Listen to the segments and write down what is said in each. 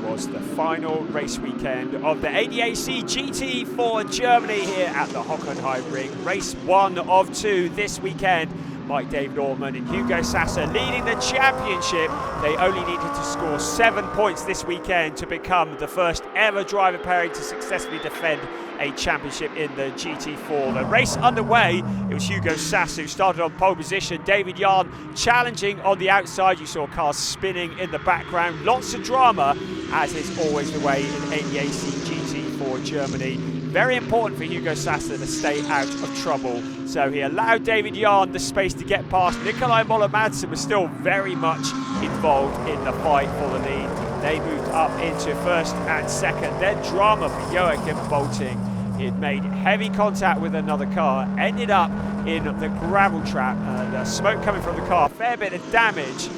was the final race weekend of the ADAC GT4 Germany here at the Hockenheimring. Race 1 of 2 this weekend. Mike David Ortmann and Hugo Sasser leading the championship. They only needed to score 7 points this weekend to become the first ever driver pairing to successfully defend a championship in the GT4. The race underway, it was Hugo Sasser who started on pole position. David Yarn challenging on the outside. You saw cars spinning in the background. Lots of drama, as is always the way in ADAC GT4 Germany. Very important for Hugo Sasser to stay out of trouble. So he allowed David Yarn the space to get past. Nikolai Moller-Madsen was still very much involved in the fight for the lead. They moved up into first and second. Then drama for Joachim Bolting. He had made heavy contact with another car, ended up in the gravel trap. The smoke coming from the car, fair bit of damage.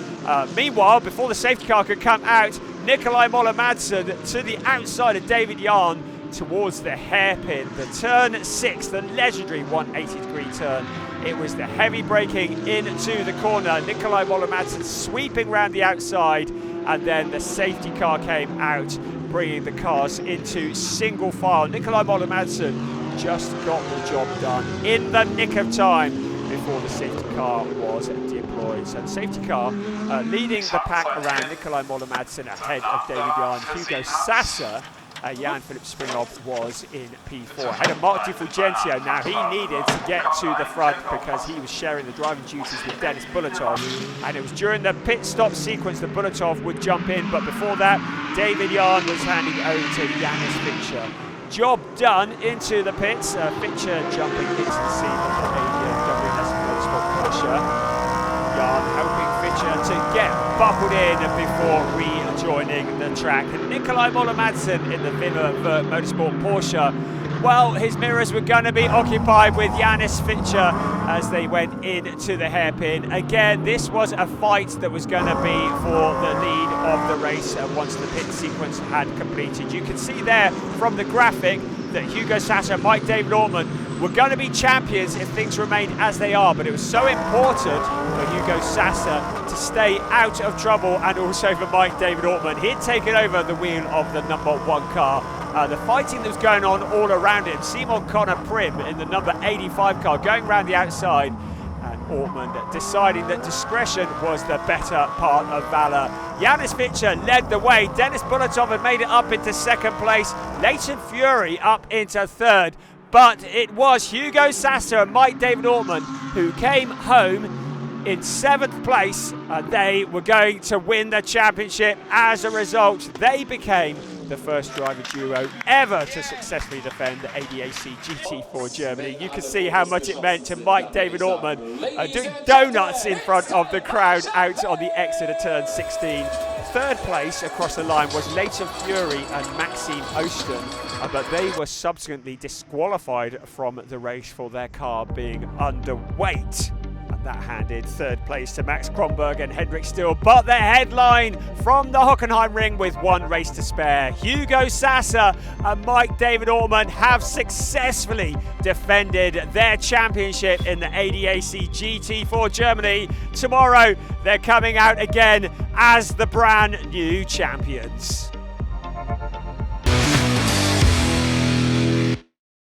Meanwhile, before the safety car could come out, Nikolai Moller-Madsen to the outside of David Yarn towards the hairpin, the turn 6, the legendary 180-degree turn. It was the heavy braking into the corner. Nikolai Moller-Madsen sweeping round the outside, and then the safety car came out, bringing the cars into single file. Nikolai Moller-Madsen just got the job done in the nick of time before the safety car was deployed. So the safety car leading the pack around. Nikolai Moller-Madsen ahead of David Yarn. Hugo Sasser, Jan-Philipp Springhoff was in P4. Ahead of Mark Di Fulgenzio. Now he needed to get to the front because he was sharing the driving duties with Dennis Bulatov. And it was during the pit stop sequence that Bulatov would jump in. But before that, David Yarn was handing over to Janis Fincher. Job done into the pits. Fincher jumping into the scene of the ADAC Motorsport Porsche. Yarn helping Fincher to get buckled in before rejoining the track. And Nikolai Moller-Madsen in the Wimmer Motorsport Porsche. Well, his mirrors were going to be occupied with Janis Fincher as they went into the hairpin. Again, this was a fight that was going to be for the lead of the race once the pit sequence had completed. You can see there from the graphic that Hugo Sasser and Mike David Ortmann were going to be champions if things remained as they are, but it was so important for Hugo Sasser to stay out of trouble, and also for Mike David Ortmann. He had taken over the wheel of the number 1 car. The fighting that was going on all around him. Simon Connor Prim in the number 85 car going around the outside, and Ortmann deciding that discretion was the better part of valour. Janis Fincher led the way. Dennis Bulatov had made it up into second place. Leighton Fury up into third. But it was Hugo Sasser and Mike David Ortmann who came home in 7th place, and they were going to win the championship. As a result, they became the first driver duo ever to successfully defend the ADAC GT4 Germany. You can see how much it meant to Mike David Ortmann doing donuts in front of the crowd out on the exit of turn 16. Third place across the line was Leighton Fury and Maxime Osten, but they were subsequently disqualified from the race for their car being underweight. That handed third place to Max Kronberg and Hendrik Still. But the headline from the Hockenheimring with 1 race to spare. Hugo Sasser and Mike David Ortmann have successfully defended their championship in the ADAC GT4 Germany. Tomorrow, they're coming out again as the brand new champions.